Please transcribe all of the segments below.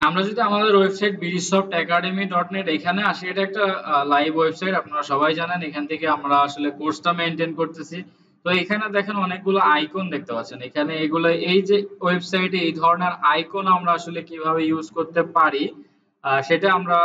আমরা যদি আমাদের ওয়েবসাইট bdsoftaacademy.net এখানে আসি, এটা একটা লাইভ ওয়েবসাইট, আপনারা সবাই জানেন। এখান থেকে আমরা আসলে কোর্সটা মেনটেন করতেছি। তো এখানে দেখেন অনেকগুলো আইকন দেখতে পাচ্ছেন। এখানে এগুলো, এই যে ওয়েবসাইটে এই ধরনের আইকন আমরা আসলে কিভাবে ইউজ করতে পারি সেটা আমরা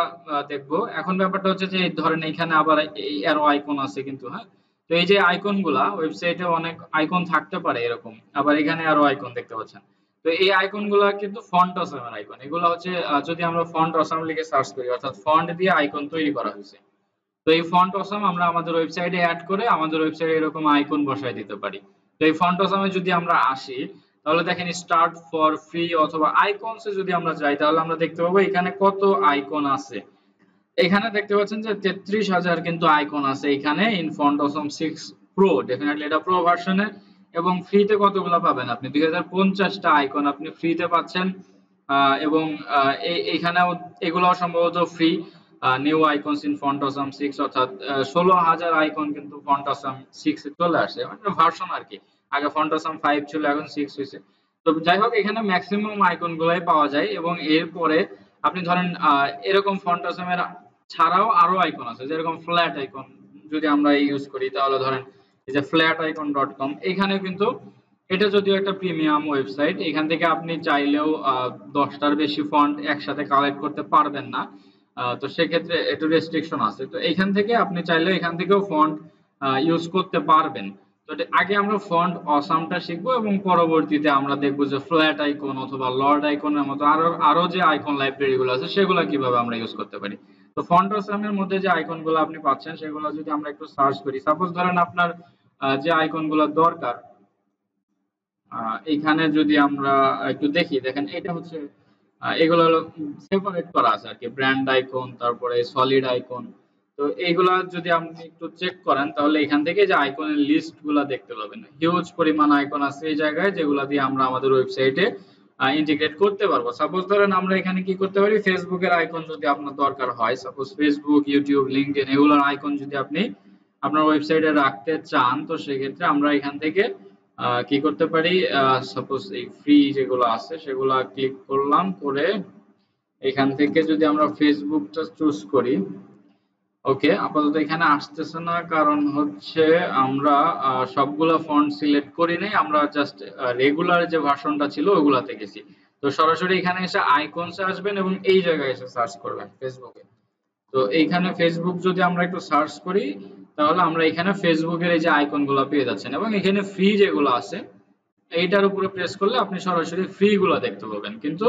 দেখবো। এখন ব্যাপারটা হচ্ছে যে ধরেন এখানে আবার এই অ্যারো আইকন আছে কিন্তু, হ্যাঁ। তো এই যে আইকন গুলা, ওয়েবসাইটে অনেক আইকন থাকতে পারে এরকম, আবার এখানে আরো আইকন দেখতে পাচ্ছেন। তো এই আইকন গুলা কিন্তু ফন্ট অসামের আইকন। এগুলো হচ্ছে যদি আমরা ফন্ট অসাম লিখে সার্চ করি, অর্থাৎ ফন্ট দিয়ে আইকন তৈরি করা হয়েছে। তো এই ফন্ট অসাম আমরা আমাদের ওয়েবসাইটে অ্যাড করে আমাদের ওয়েবসাইটে এরকম আইকন বসায় দিতে পারি। তো এই ফন্ট অসামে যদি আমরা আসি, তাহলে দেখেন স্টার্ট ফর ফ্রি অথবা আইকনসে যদি আমরা যাই, তাহলে আমরা দেখতে পাবো এখানে কত আইকন আছে। এখানে দেখতে পাচ্ছেন যে 33,000 কিন্তু আইকন আছে এখানে in font awesome 6 pro. Definitely এটা প্রো ভার্সনে। এবং ফ্রিতে কতগুলো পাবেন আপনি? 2050টা আইকন আপনি ফ্রিতে পাচ্ছেন। এবং এখানেও এগুলোও সম্ভবত free. New icons in font awesome 6, অর্থাৎ 16,000 আইকন কিন্তু ফন্ট অসাম 6 এ চলে আসে, মানে ভার্সন আর কি। আগে ফন্ট অসাম 5 ছিল, এখন 6 হয়েছে। তো যাই হোক, এখানে ম্যাক্সিমাম আইকন গুলাই পাওয়া যায়। এবং এরপরে আপনি ধরেন এরকম ফন্ট অসামের ছাড়াও আরো আইকন আছে, যেরকম ফ্ল্যাট আইকন যদি আমরা ইউজ করি, তাহলে ধরেন এই যে flaticon.com, এখানে কিন্তু এটা যদিও একটা প্রিমিয়াম ওয়েবসাইট, এখান থেকে আপনি চাইলেও 10টার বেশি ফন্ট একসাথে কালেক্ট করতে পারবেন না। তো সেক্ষেত্রে একটু রেস্ট্রিকশন আছে। তো এখান থেকে আপনি চাইলে এখান থেকেও ফন্ট ইউজ করতে পারবেন। তো আগে আমরা ফন্ট অসামটা শিখবো এবং পরবর্তীতে আমরা দেখবো যে ফ্ল্যাট আইকন অথবা লর্ড আইকনের মতো আরো যে আইকন লাইব্রেরি গুলো আছে সেগুলো কিভাবে আমরা ইউজ করতে পারি। তো ফন্ট অসামের মধ্যে যে আইকন গুলো আপনি পাচ্ছেন সেগুলো যদি আমরা একটু সার্চ করি, সাপোজ ধরেন আপনার যে আইকন গুলো দরকার, এখানে যদি আমরা একটু দেখি, দেখেন এটা হচ্ছে এগুলো হলো সেপারেট করা আছে আর কি, ব্র্যান্ড আইকন, তারপরে সলিড আইকন। তো এইগুলা যদি আপনি একটু চেক করেন, তাহলে এখান থেকে যে আইকনের লিস্ট গুলা দেখতে পাবেন। হিউজ পরিমাণ আইকন আছে এই জায়গায়, যেগুলা দিয়ে আমরা আমাদের ওয়েবসাইটে ইন্টিগ্রেট করতে পারবো। সাপোজ ধরেন আমরা এখানে কি করতে পারি, ফেসবুকের আইকন যদি আপনার দরকার হয়, সাপোজ ফেসবুক, ইউটিউব, লিঙ্কডইন এগুলোর আইকন যদি আপনি আপনার ওয়েবসাইটে রাখতে চান, তো সেক্ষেত্রে আমরা এখান থেকে কি করতে পারি, সাপোজ এই ফ্রি যেগুলো আছে সেগুলো ক্লিক করলাম, করে এখান থেকে যদি আমরা ফেসবুকটা চুজ করি। ওকে, আপাতত এখানে আসতেছে না, কারণ হচ্ছে আমরা সবগুলা ফন্ট সিলেক্ট করি নাই, আমরা জাস্ট রেগুলার যে ভার্সনটা ছিল ওগুলাতে গেছি। তো সরাসরি এখানে এসে আইকনসে আসবেন এবং এই জায়গায় এসে সার্চ করবেন ফেসবুকে। তো এইখানে ফেসবুক যদি আমরা একটু সার্চ করি, তাহলে আমরা এখানে ফেসবুকের এই যে আইকন গুলো পেয়ে যাচ্ছেন। এবং এখানে ফ্রি যেগুলো আছে এইটার উপরে প্রেস করলে আপনি সরাসরি ফ্রি গুলা দেখতে পাবেন। কিন্তু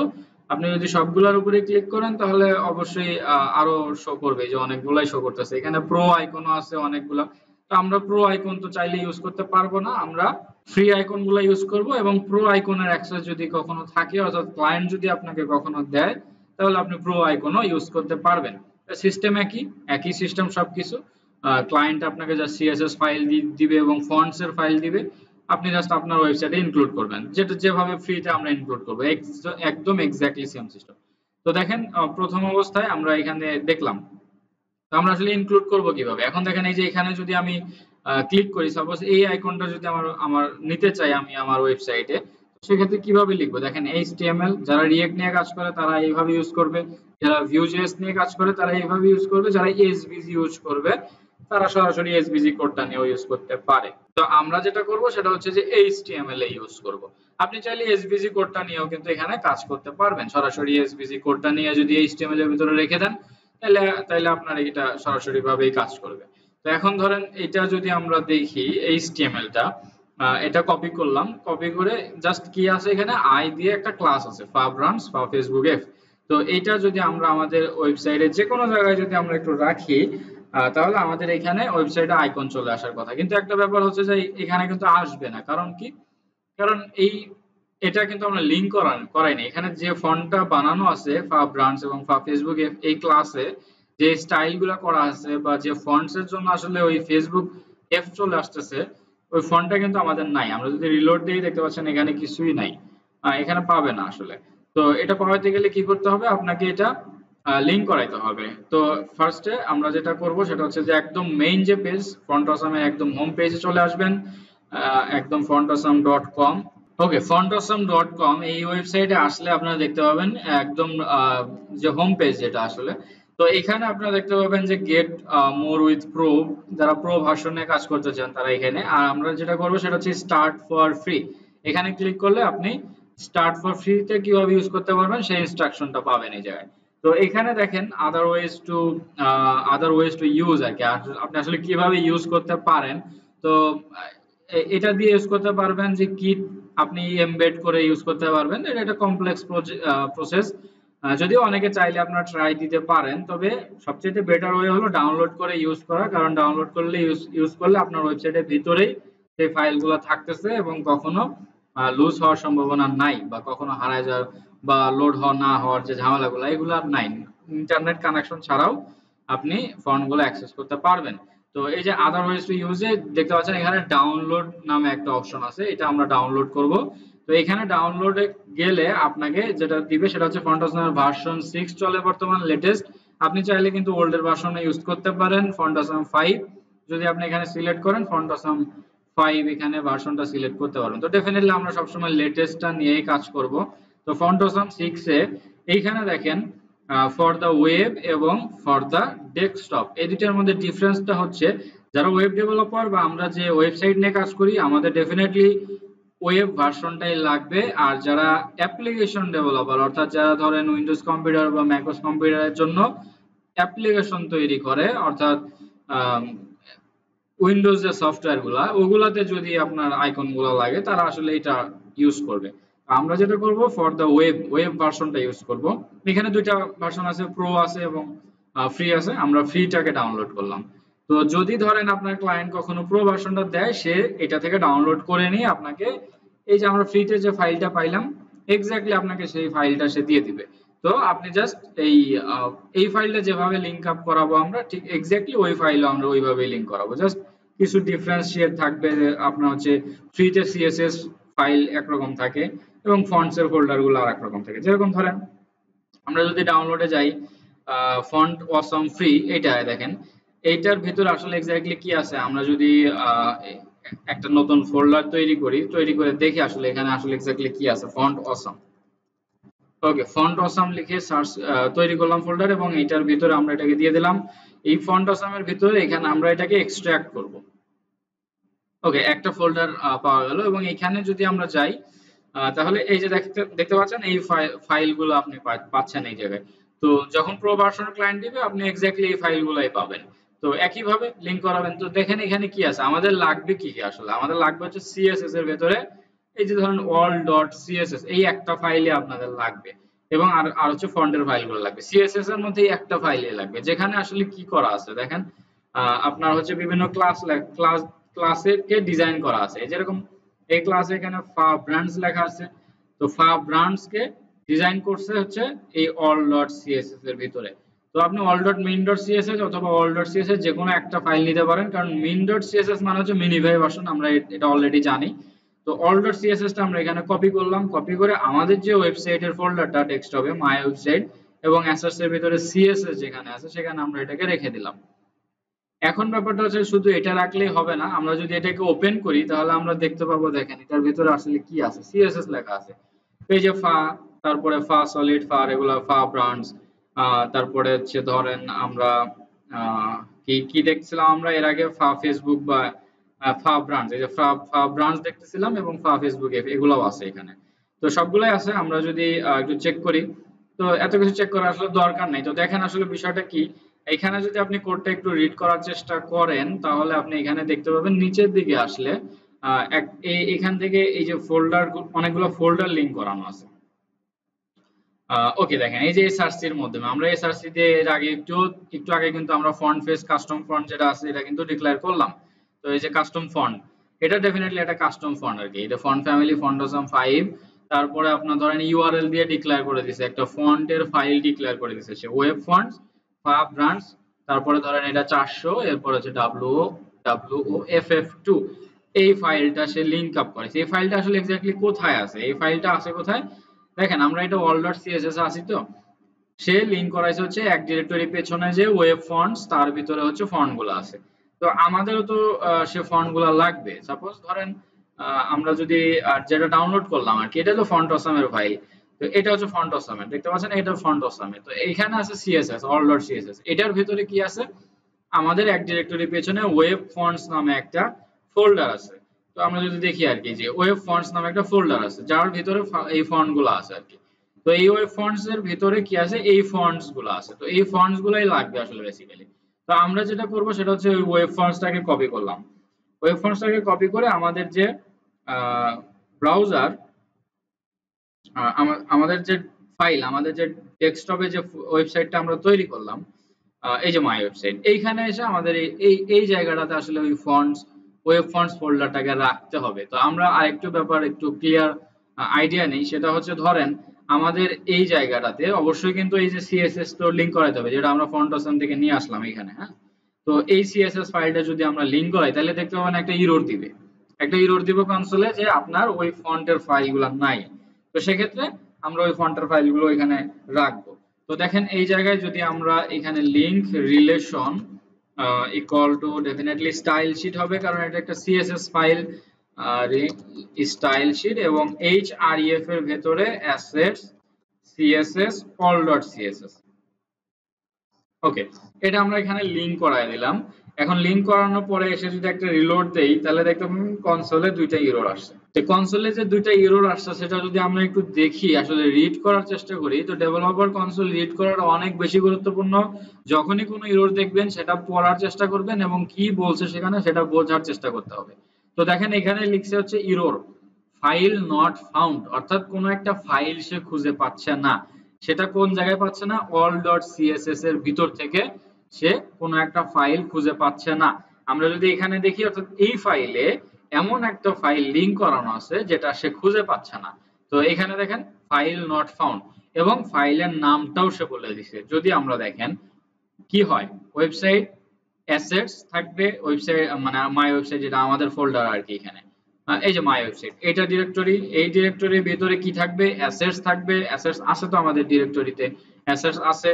আপনি যদি সবগুলোর উপরে ক্লিক করেন, তাহলে অবশ্যই আরো শো করবে, যে অনেকগুলাই শো করতেছে। এখানে প্রো আইকনও আছে অনেকগুলা। তো আমরা প্রো আইকন তো চাইলে ইউজ করতে পারবো না, আমরা ফ্রি আইকন গুলা ইউজ করব। এবং প্রো আইকনের অ্যাক্সেস যদি কখনো থাকে, অর্থাৎ ক্লায়েন্ট যদি আপনাকে কখনো দেয়, তাহলে আপনি প্রো আইকনও ইউজ করতে পারবেন। সিস্টেম একই সিস্টেম সবকিছু। ক্লায়েন্ট আপনাকে জাস্ট সিএসএস ফাইল দিবে এবং ফন্টস এর ফাইল দিবে, আপনি জাস্ট আপনার ওয়েবসাইটে ইনক্লুড করবেন, যেটা যেভাবে ফ্রিতে আমরা ইনক্লুড করব, একদম এক্স্যাক্টলি সেম সিস্টেম। তো দেখেন প্রথম অবস্থায় আমরা এখানে দেখলাম। তো আমরা আসলে ইনক্লুড করব কিভাবে? এখন দেখেন এই যে এখানে যদি আমি ক্লিক করি, সাপোজ এই আইকনটা যদি আমার নিতে চাই আমি আমার ওয়েবসাইটে, সেক্ষেত্রে কিভাবে লিখবো? দেখেন HTML, যারা রিয়েক্ট নিয়ে কাজ করে তারা এইভাবে ইউজ করবে, যারা ভিউজেস নিয়ে কাজ করে তারা এইভাবে ইউজ করবে, যারা এসভিজি ইউজ করবে তারা সরাসরি এসভিজি কোডটা নিয়ে ইউজ করতে পারে। তো আমরা যেটা করব সেটা হচ্ছে যে HTML এ ইউজ করব। আপনি চাইলে এসভিজি কোডটা নিয়েও কিন্তু এখানে কাজ করতে পারবেন। সরাসরি এসভিজি কোডটা নিয়ে যদি HTML এর ভিতরে রেখে দেন, তাহলে আপনার এটা সরাসরি ভাবেই কাজ করবে। তো এখন ধরেন এটা যদি আমরা দেখি HTML টা, এটা কপি করলাম, কপি করে জাস্ট কি আছে এখানে আই দিয়ে একটা ক্লাস আছে, ফাব্রান্স বা ফেসবুক এফ। তো এইটা যদি আমরা আমাদের ওয়েবসাইটে যে কোনো জায়গায় যদি আমরা একটু রাখি, তাহলে আমাদের এখানে ওয়েবসাইটে আইকন চলে আসার কথা। কিন্তু একটা ব্যাপার হচ্ছে যে এখানে কিন্তু আসবে না। কারণ কি? কারণ এটা কিন্তু আমরা লিংক করাইনি। এখানে যে ফন্টটা বানানো আছে ফাব্রান্স এবং ফেসবুক এই ক্লাসে যে স্টাইলগুলো করা আছে বা যে ফন্টস এর জন্য আসলে ওই ফেসবুক এফ চলে আসতেছে, ওই ফন্টটা কিন্তু আমাদের নাই। আমরা যদি রিলোড দিই দেখতে পাচ্ছেন এখানে কিছুই নাই, এখানে পাবে না আসলে। তো এটা পাওয়াতে গেলে কি করতে হবে? আপনাকে এটা লিংক করাইতে হবে। তো ফার্স্টে আমরা যেটা করব সেটা হচ্ছে যে একদম মেইন যে পেজ ফন্ট অসামের একদম হোম পেজে চলে আসবেন, একদম fontawesome.com। ওকে, fontawesome.com এই ওয়েবসাইটে আসলে আপনারা দেখতে পাবেন একদম যে হোম পেজ যেটা আসলে, তো এখানে আপনারা দেখতে পাবেন যে গেট মোর উইথ প্রো, যারা প্রো ভার্সনে কাজ করতে চান তারা এখানে, আর আমরা যেটা করবো সেটা হচ্ছে স্টার্ট ফর ফ্রি। এখানে ক্লিক করলে আপনি স্টার্ট ফর ফ্রিতে কিভাবে ইউজ করতে পারবেন সেই ইনস্ট্রাকশনটা পাবেন এই জায়গায়। তো এখানে দেখেন আদার ওয়েজ টু ইউজ আর কি, আপনি আসলে কিভাবে ইউজ করতে পারেন। তো এটা দিয়ে ইউজ করতে পারবেন যে কিট আপনি এমবেড করে ইউজ করতে পারবেন, এটা একটা কমপ্লেক্স প্রসেস, যদিও অনেকে চাইলে আপনারা ট্রাই দিতে পারেন, তবে সবচেয়ে বেটার ওয়ে হলো ডাউনলোড করে ইউজ করা, কারণ ডাউনলোড করলে ইউজ করলে আপনার ওয়েবসাইটের ভিতরেই সেই ফাইলগুলো থাকতেছে এবং কখনো লুজ হওয়ার সম্ভাবনা নাই, বা কখনো হারায় যাওয়ার বা লোড হওয়া না হওয়ার যে ঝামেলাগুলো এগুলো আর নাই। ইন্টারনেট কানেকশন ছাড়াও আপনি ফন্টগুলো অ্যাক্সেস করতে পারবেন। তো এই যে আদার ওয়েজ টু ইউজে দেখতে পাচ্ছেন এখানে ডাউনলোড নামে একটা অপশন আছে, এটা আমরা ডাউনলোড করব। তো এখানে ডাউনলোডে গেলে আপনাকে যেটা দিবে সেটা হচ্ছে ফন্টাসমের ভার্সন 6 চলে বর্তমান লেটেস্ট। আপনি চাইলে কিন্তু ওল্ডের ভার্সনে ইউজ করতে পারেন ফন্টাসম 5, যদি আপনি এখানে সিলেক্ট করেন ফন্টাসম 5 এখানে ভার্সনটা সিলেক্ট করতে পারবেন। তো ডেফিনেটলি আমরা সবসময় লেটেস্টটা নিয়েই কাজ করব। তো ফন্টাসম 6 এ এইখানে দেখেন ফর দ্য ওয়েব এবং ফর দ্য ডেস্কটপ, এই দুটার মধ্যে ডিফারেন্সটা হচ্ছে যারা ওয়েব ডেভেলপার বা আমরা যে ওয়েবসাইট নিয়ে কাজ করি আমাদের ডেফিনেটলি ওয়েব ভার্সনটাই লাগবে, আর যারা অ্যাপ্লিকেশন ডেভেলপার অর্থাৎ যারা ধরেন উইন্ডোজ কম্পিউটার বা ম্যাকওএস কম্পিউটারের জন্য অ্যাপ্লিকেশন তৈরি করে, অর্থাৎ উইন্ডোজ যে সফটওয়্যার গুলা ওগুলাতে যদি আপনার আইকন গুলা লাগে তারা আসলে এটা ইউজ করবে। আমরা যেটা করব ফর দা ওয়েব ভার্সনটা ইউজ করব। এখানে দুইটা ভার্সন আছে, প্রো আছে এবং ফ্রি আছে, আমরা ফ্রিটাকে ডাউনলোড করলাম। তো যদি ধরেন আপনার ক্লায়েন্ট কখনো প্রো ভার্সনটা দেয়, সে এটা থেকে ডাউনলোড করে নিয়ে আপনাকে এই যে আমরা ফ্রিতে যে ফাইলটা পাইলাম এক্স্যাক্টলি আপনাকে সেই ফাইলটা সে দিয়ে দিবে। তো আপনি জাস্ট এই ফাইলটা যেভাবে লিংক আপ করাবো আমরা ঠিক এক্স্যাক্টলি ওই ফাইলও আমরা ওইভাবেই লিংক করাবো, জাস্ট কিছু ডিফারেন্সিয়েট থাকবে। আপনার হচ্ছে ফ্রিতে সিএসএস ফাইল একরকম থাকে এবং ফন্টস এর ফোল্ডার গুলো আরেক রকম থাকে। যেরকম ধরেন আমরা যদি ডাউনলোডে যাই ফন্ট অসম ফ্রি, এটা দেখেন এইটার ভিতরে আসলে এক্স্যাক্টলি কি আছে, আমরা যদি একটা নতুন ফোল্ডার তৈরি করে দেখি আসলে এখানে আসলে এক্স্যাক্টলি কি আছে। ফন্ট অসম, ওকে, ফন্ট অসাম লিখে সার্চ তৈরি করলাম ফোল্ডার এবং এটার ভিতরে আমরা এটাকে দিয়ে দিলাম। এই ফন্ট অসামের ভিতরে এখানে আমরা এটাকে এক্সট্রাক্ট করব। ওকে, একটা ফোল্ডার পাওয়া গেল এবং এখানে যদি আমরা যাই তাহলে এই যে দেখতে পাচ্ছেন এই ফাইলগুলো আপনি পাচ্ছেন এই জায়গায়। তো যখন প্রো ভার্সন ক্লায়েন্ট দিবে আপনি এক্স্যাক্টলি এই ফাইলগুলোই পাবেন। তো একইভাবে লিংক করাবেন। তো দেখেন এখানে কি আছে, আমাদের লাগবে কি আসলে, আমাদের লাগবে হচ্ছে সিএসএস এর ভেতরে এই যে ধরেন all.css এই একটা ফাইলে আপনাদের লাগবে, এবং আর হচ্ছে ফন্টের ফাইলগুলো লাগবে। সিএসএস এর মধ্যে একটা ফাইলে লাগবে যেখানে আসলে কি করা আছে দেখেন, আপনার হচ্ছে বিভিন্ন ক্লাসকে ডিজাইন করা আছে। যেরকম এই ক্লাসে এখানে ফা ব্র্যান্ডস লেখা আছে, তো ফা ব্র্যান্ডস কে ডিজাইন করছে হচ্ছে এই all.css এর ভিতরে। তো আপনি all.min.css অথবা all.css যে কোনো একটা ফাইল নিতে পারেন, কারণ min.css মানে হচ্ছে মিনিফাই ভার্সন, আমরা এটা অলরেডি জানি। তো all.css টা আমরা এখানে কপি করলাম, কপি করে আমাদের যে ওয়েবসাইটের ফোল্ডারটা ডেস্কটপে মাই ওয়েবসাইট এবং অ্যাসেটস এর ভিতরে সিএসএস যেখানে আছে সেখানে আমরা এটাকে রেখে দিলাম। এখন ব্যাপারটা হচ্ছে শুধু এটা রাখলেই হবে না, আমরা যদি এটাকে ওপেন করি তাহলে আমরা দেখতে পাবো দেখেন এটার ভিতরে আসলে কি আছে, সিএসএস লেখা আছে। পেজে ফা, তারপরে ফা সলিড, ফা রেগুলার, ফা ব্রান্ডস, তারপরে হচ্ছে ধরেন আমরা কি কি দেখছিলাম আমরা এর আগে, ফা ফেসবুক বা ফা ব্রান্ডস, এই যে ফা ব্রান্ডস দেখতেছিলাম এবং ফা ফেসবুক এগুলোও আছে এখানে। তো সবগুলাই আছে, আমরা যদি একটু চেক করি, তো এত কিছু চেক করার আসলে দরকার নেই। তো দেখেন আসলে বিষয়টা কি, এখানে যদি আপনি কোডটা একটু রিড করার চেষ্টা করেন তাহলে আপনি এখানে দেখতে পাবেন নিচের দিকে আসলে এখান থেকে এই যে ফোল্ডার, অনেকগুলো ফোল্ডার লিংক করানো আছে। ওকে, দেখেন এই যে এসআরসি এর মাধ্যমে আমরা এসআরসি দিয়ে এর আগে একটু আগে কিন্তু আমরা ফন্ট ফেস কাস্টম ফন্ট যেটা আছে এটা কিন্তু ডিক্লেয়ার করলাম। তো এই যে কাস্টম ফন্ট, এটা ডেফিনেটলি একটা কাস্টম ফন্ট আর কি, এটা ফন্ট ফ্যামিলি ফন্টসম 5। তারপরে আপনার ধরেন ইউআরএল দিয়ে ডিক্লেয়ার করে দিয়েছে, একটা ফন্টের ফাইল ডিক্লেয়ার করে দিয়েছে সে ওয়েব ফন্টস ফা ব্রান্ডস, তারপরে ধরেন এটা 400, এরপর হচ্ছে WOFF2 এই ফাইলটা সে লিংক আপ করেছে। এই ফাইলটা আসলে এক্স্যাক্টলি কোথায় আছে, এই ফাইলটা আছে কোথায় দেখেন, আমরা এটা all.css আছি, তো সে লিংক করাইছে হচ্ছে এক ডিরেক্টরি পেছনে যে ওয়েব ফন্টস তার ভিতরে হচ্ছে ফন্ট গুলো আছে। তো আমাদেরও তো সে ফন্ট গুলা লাগবে। সাপোজ ধরেন আমরা যদি যেটা ডাউনলোড করলাম আর কি, এটা হলো ফন্ট অসামের ফাইল। তো এটা হচ্ছে ফন্ট অসামের, দেখতে পাচ্ছেন এটা ফন্ট অসামের। তো এইখানে আছে সিএসএস, all.css। এটার ভিতরে কি আছে, আমাদের এক ডিরেক্টরি পেছনে ওয়েব ফন্টস নামে একটা ফোল্ডার আছে। তো আমরা যদি দেখি আর কি, যে ওয়েব ফন্টস নামে একটা ফোল্ডার আছে যার ভিতরে এই ফন্ট গুলো আছে আর কি। তো এই ওয়েব ফন্টস এর ভিতরে কি আছে, এই ফন্টস গুলো আছে। তো এই ফন্টস গুলাই লাগবে আসলে বেসিক্যালি। তো আমরা যেটা করব সেটা হচ্ছে ওই ওয়েব ফন্টসটাকে কপি করলাম। ওয়েব ফন্টসটাকে কপি করে আমাদের যে ব্রাউজার, আমাদের যে ফাইল, আমাদের যে ডেস্কটপে যে ওয়েবসাইটটা আমরা তৈরি করলাম, এই যে মাই ওয়েবসাইট, এইখানে এসে আমাদের এই জায়গাটাতে আসলে ওই ফন্টস, ওয়েব ফন্টস ফোল্ডারটাকে রাখতে হবে। তো আমরা আরেকটু ব্যাপার একটু ক্লিয়ার আইডিয়া নেই, সেটা হচ্ছে ধরেন আমাদের এই জায়গাটাতে অবশ্যই কিন্তু এই যে সিএসএস তো লিংক করাতে হবে, যেটা আমরা ফন্ট অসাম থেকে নিয়ে আসলাম এখানে, হ্যাঁ। তো এই সিএসএস ফাইলটা যদি আমরা লিংক করাই তাহলে দেখতে পাবেন একটা ইরর দিবে, একটা ইরর দিবে কনসোলে যে আপনার ওই ফন্টের ফাইলগুলো নাই। তো সেক্ষেত্রে আমরা ওই ফন্টের ফাইলগুলো এখানে রাখবো। তো দেখেন এই জায়গায় যদি আমরা এখানে link relation equal to definitely style sheet হবে, কারণ এটা একটা সিএসএস ফাইল, স্টাইল শিট, এবং href এর ভেতরে অ্যাসেটস css all.css। ওকে, এটা আমরা এখানে লিংক করায় দিলাম। এখন লিংক করানোর পরে এসে যদি একটা রিলোড দেই তাহলে দেখতে পাবেন কনসোলে দুইটা এরর আসছে। তো কনসোলে যে দুইটা এরর আসছে সেটা যদি আমরা একটু দেখি, আসলে রিড করার চেষ্টা করি, তো ডেভেলপার কনসোল রিড করাটা অনেক বেশি গুরুত্বপূর্ণ। যখনই কোনো এরর দেখবেন সেটা পড়ার চেষ্টা করবেন এবং কি বলছে সেখানে সেটা বোঝার চেষ্টা করতে হবে। তো দেখেন এখানে লিখছে হচ্ছে এরর ফাইল নট ফাউন্ড, অর্থাৎ কোনো একটা ফাইল সে খুঁজে পাচ্ছে না। সেটা কোন জায়গায় পাচ্ছে না, all.css এর ভিতর থেকে সে কোনো একটা ফাইল খুঁজে পাচ্ছে না। আমরা যদি এখানে দেখি, অর্থাৎ এই ফাইলে এমন একটা ফাইল লিংক করানো আছে যেটা সে খুঁজে পাচ্ছে না। তো এখানে দেখেন ফাইল নট ফাউন্ড, এবং ফাইলের নামটাও সে বলে দিছে। যদি আমরা দেখেন কি হয়, ওয়েবসাইট অ্যাসেটস থাকবে, ওয়েবসাইট মানে মাই ওয়েবসাইট যেটা আমাদের ফোল্ডার আর কি, এখানে এই যে মাই ওয়েবসাইট এটা ডিরেক্টরি, এই ডিরেক্টরির ভিতরে কি থাকবে, অ্যাসেটস থাকবে। অ্যাসেটস আছে তো আমাদের ডিরেক্টরিতে, অ্যাসেটস আছে।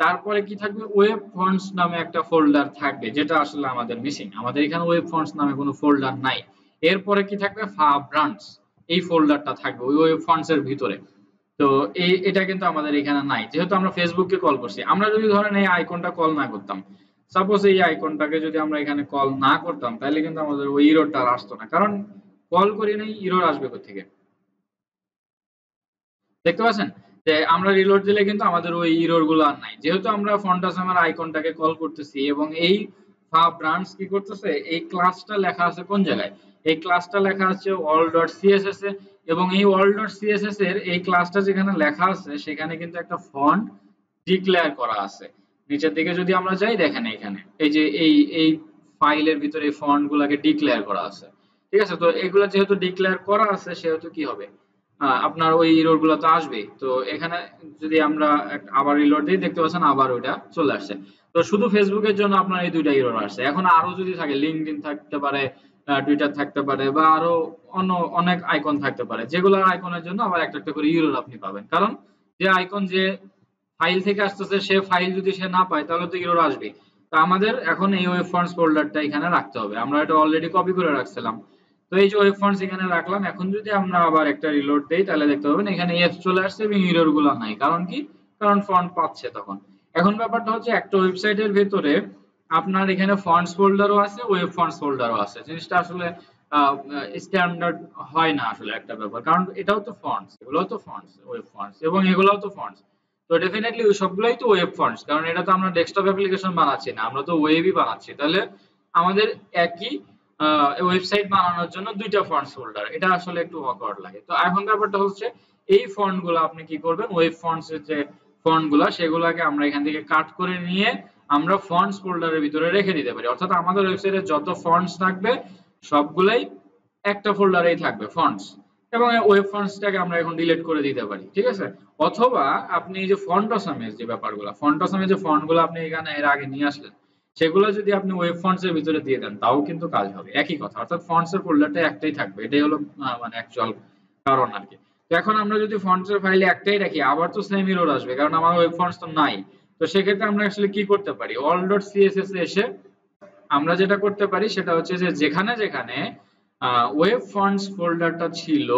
তারপরে কি থাকবে, ওয়েব ফন্টস নামে একটা ফোল্ডার থাকবে, যেটা আসলে আমাদের মিসিং। আমাদের এখানে ওয়েব ফন্টস নামে কোনো ফোল্ডার নাই। এরপরে কি থাকবে, ফাব্রান্ডস, এই ফোল্ডারটা থাকবে ওই ওয়েব ফন্টস এর ভিতরে। তো এটা কিন্তু আমাদের এখানে নাই, যেহেতু আমরা ফেসবুককে কল করছি। আমরা যদি ধরেন এই আইকনটা কল না করতাম, সাপোজ এই আইকনটাকে যদি আমরা এখানে কল না করতাম, তাহলে কিন্তু আমাদের ওই ইররটা আসতো না, কারণ কল করি নাই, ইরর আসবে কোথা থেকে? দেখতে পাচ্ছেন যে আমরা রিলোড দিলে কিন্তু আমাদের ওই ইরর গুলো আর নাই, যেহেতু আমরা ফন্টাসামের আইকনটাকে কল করতেছি। এবং এই ব্রান্ডস কি করতেছে, এই ক্লাসটা লেখা আছে কোন জায়গায়, এই ক্লাসটা লেখা আছে all.css এ। এবং এই all.css এর এই ক্লাসটা যেখানে লেখা আছে সেখানে কিন্তু একটা ফন্ট ডিক্লেয়ার করা আছে। নিচের দিকে যদি আমরা যাই, দেখেন এখানে এই যে এই ফাইলের ভিতরে এই ফন্ট গুলাকে ডিক্লেয়ার করা আছে, ঠিক আছে। তো এগুলো যেহেতু ডিক্লেয়ার করা আছে সেহেতু কি হবে, আপনার ওই এরর গুলো তো আসবেই। তো এখানে যদি আমরা আবার রিলোড দিই, দেখতে পাচ্ছেন আবার ওইটা চলে আসছে। তো শুধু ফেসবুকের জন্য আপনার এই দুইটা এরর আসছে। এখন আরো যদি থাকে, লিঙ্কডইন থাকতে পারে, টুইটার থাকতে পারে, বা আরো অন্য অনেক আইকন থাকতে পারে, যেগুলো আইকনের জন্য আবার একটা একটা করে এরর আপনি পাবেন। কারণ যে আইকন যে ফাইল থেকে আসতেছে, সে ফাইল যদি সে না পায় তাহলে তো এরর আসবে। তো আমাদের এখন এই ওয়েব ফন্টস ফোল্ডারটা এখানে রাখতে হবে। আমরা এটা অলরেডি কপি করে রাখছিলাম। তো এই যে ওয়েব ফন্টস এখানে রাখলাম। এখন যদি আমরা আবার একটা রিলোড দেই তাহলে দেখতে পাবেন এখানে এফ চলে আসছে এবং এরর গুলো নাই। কারণ কি, কারণ ফন্ট পাচ্ছে তখন। এখন ব্যাপারটা হচ্ছে একটা ওয়েবসাইটের ভেতরে আপনার এখানে ফন্টস ফোল্ডারও আছে, ওয়েব ফন্টস ফোল্ডারও আছে। জিনিসটা আসলে স্ট্যান্ডার্ড হয় না আসলে একটা ব্যাপার, কারণ এটাও তো ফন্টস, এগুলোও তো ফন্টস, ওয়েব ফন্টস, এবং এগুলোও তো ফন্টস। তো ডেফিনেটলি ওই সবগুলোই তো ওয়েব ফন্টস, কারণ এটা তো আমরা ডেস্কটপ অ্যাপ্লিকেশন বানাচ্ছি না, আমরা তো ওয়েবই বানাচ্ছি। তাহলে আমাদের একই ওয়েবসাইট বানানোর জন্য দুইটা ফন্টস ফোল্ডার, এটা আসলে একটু অকওয়ার্ড লাগে। তো এখন ব্যাপারটা হচ্ছে এই ফন্ট গুলো আপনি কি করবেন, ওয়েব ফন্টস এর যে ফন্ট গুলা সেগুলোকে আমরা এখান থেকে কাট করে নিয়ে আমরা ফন্টস ফোল্ডারের ভিতরে রেখে দিতে পারি। অর্থাৎ আমাদের ওয়েবসাইটে যত ফন্টস থাকবে সবগুলাই একটা ফোল্ডারেই থাকবে ফন্টস, এবং ওয়েব ফন্টসটাকে আমরা এখন ডিলিট করে দিতে পারি, ঠিক আছে। অথবা আপনি এই যে ফন্ট অসামের যে ব্যাপারগুলো, ফন্ট অসামের যে ফন্টগুলো আপনি এখানে এর আগে নিয়ে আসলেন, সেগুলো যদি আপনি ওয়েব ফন্টস এর ভিতরে দিয়ে দেন তাও কিন্তু কাজ হবে, একই কথা। অর্থাৎ ফন্টস এর ফোল্ডারটা একটাই থাকবে, এটাই হলো মানে অ্যাকচুয়াল কারণ আর কি। তো এখন আমরা যদি ফন্টস এর ফাইলে একটাই রাখি, আবার তো সেম এরর আসবে, কারণ আমার ওয়েব ফন্টস তো নাই। তো সেক্ষেত্রে আমরা আসলে কি করতে পারি, all.css এ এসে আমরা যেটা করতে পারি সেটা হচ্ছে যে যেখানে যেখানে ওয়েব ফন্টস ফোল্ডারটা ছিল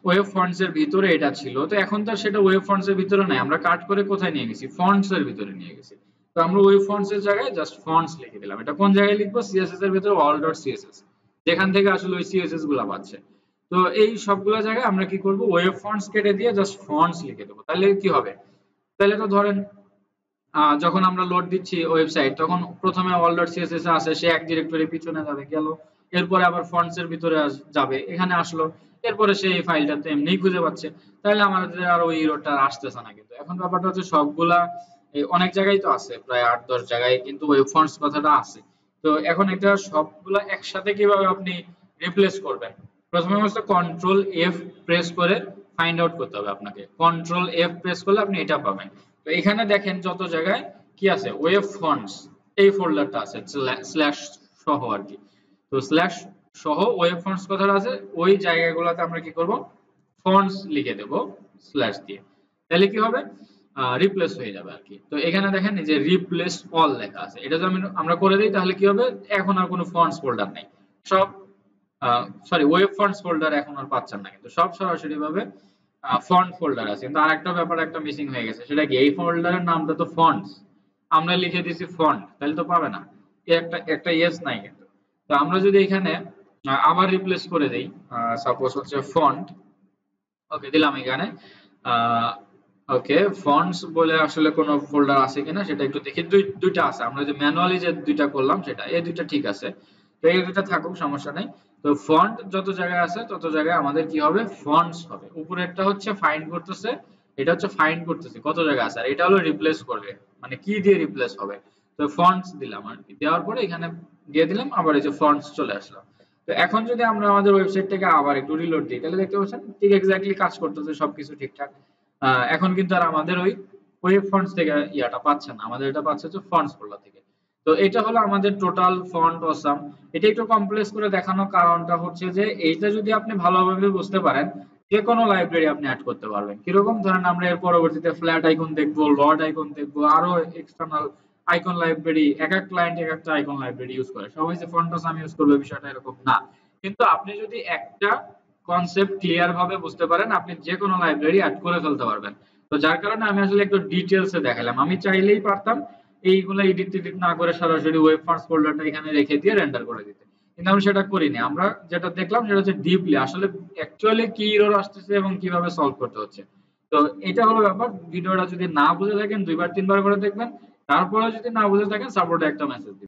ওয়েব ফন্টস এর ভিতরে, এটা ছিল। তো এখন তো আর সেটা ওয়েব ফন্টস এর ভিতরে নাই, আমরা কাট করে কোথায় নিয়ে গেছি, ফন্টস এর ভিতরে নিয়ে গেছি। তো আমরা ওয়েব ফন্টস এর জায়গায় জাস্ট ফন্টস লিখে দিলাম। এটা কোন জায়গায় লিখবো, সিএসএস এর ভিতরে all ডট সিএসএস, যেখান থেকে আসলে ওই সিএসএস গুলা পাচ্ছে। তো এই সবগুলা জায়গায় আমরা কি করব, ওয়েব ফন্টস কেটে দিয়ে জাস্ট ফন্টস লিখে দেবো। তাহলে কি হবে, তাহলে তো ধরেন যখন আমরা লোড দিচ্ছি ওয়েবসাইট, তখন প্রথমে all.css এ আসে, সে এক ডিরেক্টরি পিছনে যাবে গেল, এরপরে আবার ফন্টস এর ভিতরে যাবে, এখানে আসলো, এরপরে সেই ফাইলটা তো এমনিই খুঁজে পাচ্ছে। তাহলে আমাদের আর ওই এররটা আসতেছে না। কিন্তু এখন ব্যাপারটা হচ্ছে সবগুলা অনেক জায়গায় তো আছে, প্রায় 8-10 জায়গায় কিন্তু ওয়েব ফন্টস কথাটা আছে। তো এখন এটা সবগুলা একসাথে কিভাবে আপনি রিপ্লেস করবেন, প্রথমে হচ্ছে কন্ট্রোল এফ প্রেস করে ফাইন্ড আউট করতে হবে আপনাকে। কন্ট্রোল এফ প্রেস করলে আপনি এটা পাবেন। তো এখানে দেখেন যত জায়গায় কি আছে, ওয়েব ফন্টস এই ফোল্ডারটা আছে স্ল্যাশ সহ আর কি। তো স্ল্যাশ সহ ওয়েব ফন্টস কথাটা আছে, ওই জায়গাগুলোতে আমরা কি করব, ফন্টস লিখে দেব স্ল্যাশ দিয়ে। তাহলে কি হবে, রিপ্লেস হয়ে যাবে আর কি। তো এখানে দেখেন এই যে রিপ্লেস অল লেখা আছে, এটা যদি আমরা করে দিই তাহলে কি হবে, এখন আর কোনো ফন্টস ফোল্ডার নেই, সব সরি ওয়েব ফন্টস ফোল্ডার এখন আর পাচ্ছেন না, কিন্তু সব সরাসরি ভাবে ফন্ট ফোল্ডার আছে। কিন্তু আরেকটা ব্যাপার একটা মিসিং হয়ে গেছে, সেটা কি, এই ফোল্ডারের নামটা তো ফন্টস, আমরা লিখে দিয়েছি ফন্ট, তাহলে তো পাবে না, এই একটা একটা ইয়েস নাই কিন্তু। তো আমরা যদি এখানে আবার রিপ্লেস করে দেই, সাপোজ হচ্ছে ফন্ট, ওকে দিলাম এখানে, ওকে ফন্টস বলে আসলে কোনো ফোল্ডার আছে কিনা সেটা একটু দেখি। দুইটা আছে, আমরা যে ম্যানুয়ালি যে দুইটা করলাম সেটা, এই দুইটা ঠিক আছে। তো এই দুইটা থাকুক, সমস্যা নাই। তো ফন্ট যত জায়গায় আছে তত জায়গায় আমাদের কি হবে, ফন্টস হবে। উপরেরটা হচ্ছে ফাইন্ড করতেছে, এটা হচ্ছে ফাইন্ড করতেছে কত জায়গা আছে, আর এটা হলো রিপ্লেস করবে, মানে কি দিয়ে রিপ্লেস হবে। তো ফন্টস দিলাম আর কি, দেওয়ার পরে এখানে দিয়ে দিলাম, আবার এই যে ফন্টস চলে আসলো। তো এখন যদি আমরা আমাদের ওয়েবসাইটটাকে আবার একটু রিলোড দিই, তাহলে দেখতে পাচ্ছেন ঠিক এক্স্যাক্টলি কাজ করতেছে, সবকিছু ঠিকঠাক। এখন কিন্তু আর আমাদের ওই ওয়েব ফন্টস থেকে ইয়াটা পাচ্ছে না, আমাদের এটা পাচ্ছে হচ্ছে ফন্টস ফোল্ডার থেকে। তো এটা হলো আমাদের টোটাল ফন্ট অসাম। এটা একটু কমপ্লেক্স করে দেখানোর কারণটা হচ্ছে যে এইটা যদি আপনি ভালোভাবে বুঝতে পারেন, যে কোনো লাইব্রেরি আপনি অ্যাড করতে পারবেন। কিরকম, ধরেন আমরা এর পরবর্তীতে ফ্ল্যাট আইকন দেখবো, লর্ড আইকন দেখবো, আরো এক্সটার্নাল আইকন লাইব্রেরি, এক এক ক্লায়েন্ট এক একটা আইকন লাইব্রেরি ইউজ করে, সবাই যে ফন্ট অসাম ইউজ করবে বিষয়টা এরকম না। কিন্তু আপনি যদি একটা কনসেপ্ট ক্লিয়ার ভাবে বুঝতে পারেন, আপনি যে কোনো লাইব্রেরি অ্যাড করে ফেলতে পারবেন। তো যার কারণে আমি আসলে একটু ডিটেইলসে দেখালাম, আমি চাইলেই পারতাম এইগুলা এডিট টিডিট না করে সরাসরি ওয়েব ফন্টস ফোল্ডারটা এখানে রেখে দিয়ে রেন্ডার করে দিতে, কিন্তু আমি সেটা করিনি। আমরা যেটা দেখলাম সেটা হচ্ছে ডিপলি আসলে অ্যাকচুয়ালি কি এরর আসতেছে এবং কিভাবে সলভ করতে হচ্ছে। তো এটা হলো ব্যাপার। ভিডিওটা যদি না বুঝে থাকেন 2-3 বার করে দেখবেন, তারপরে যদি না বুঝে থাকেন সাপোর্টে একটা মেসেজ দিবেন।